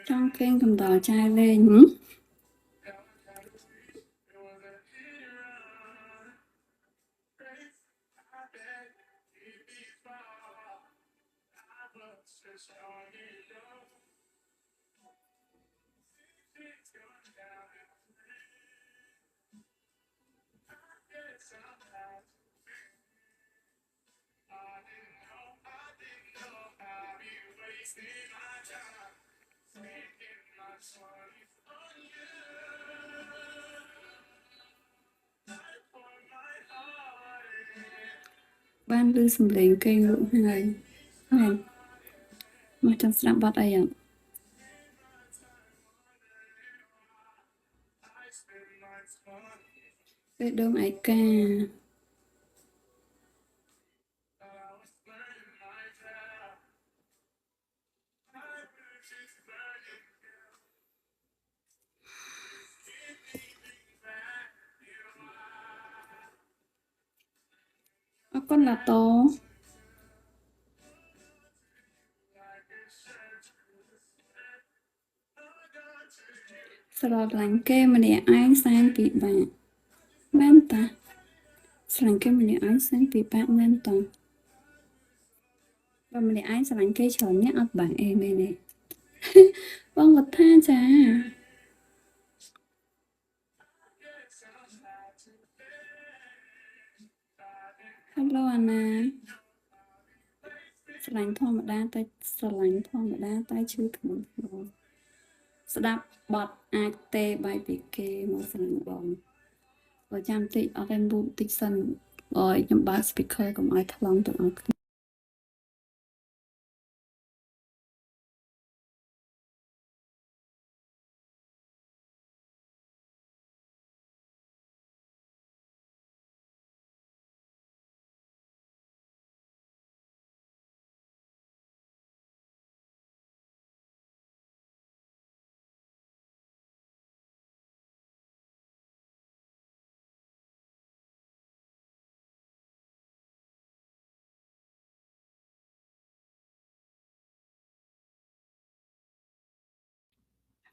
Trong kênh cầm đỏ trai lên ban lưu sầm lên kênh lũ hai mà trong sẵn bắt ai ạ cái đông ấy ca con là to sọt lạnh kê mà để ai sang bị bạn bên ta lạnh kê mà để ai sang bị bạn bên ta và mình để ai lạnh kê chờ nhé ấp bạn em này vâng vật tha chà hello Anna lạnh thôi mà đa tay lạnh thôi mà đa tay chưa thử rồi đáp bọt ai tê bài bị kê một phần bóng và chăm tị ở bên bụng tích sân rồi những bác speaker của ai thật lòng tụi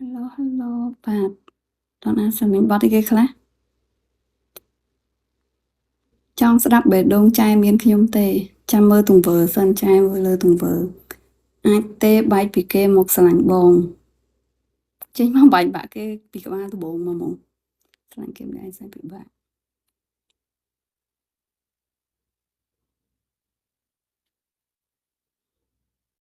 nó hello bạn đón ăn sẵn mình bọt đi cái khá trong sẽ đọc bể đông chai miên khi nhóm tê chăm mơ tùng vờ sân chai mơ lơ tùng vờ ai tê bài bị kê một sẵn bông chính mong bạch bạ cái bị các ba tụ bố mà mong sẵn kê ai sang bị bạn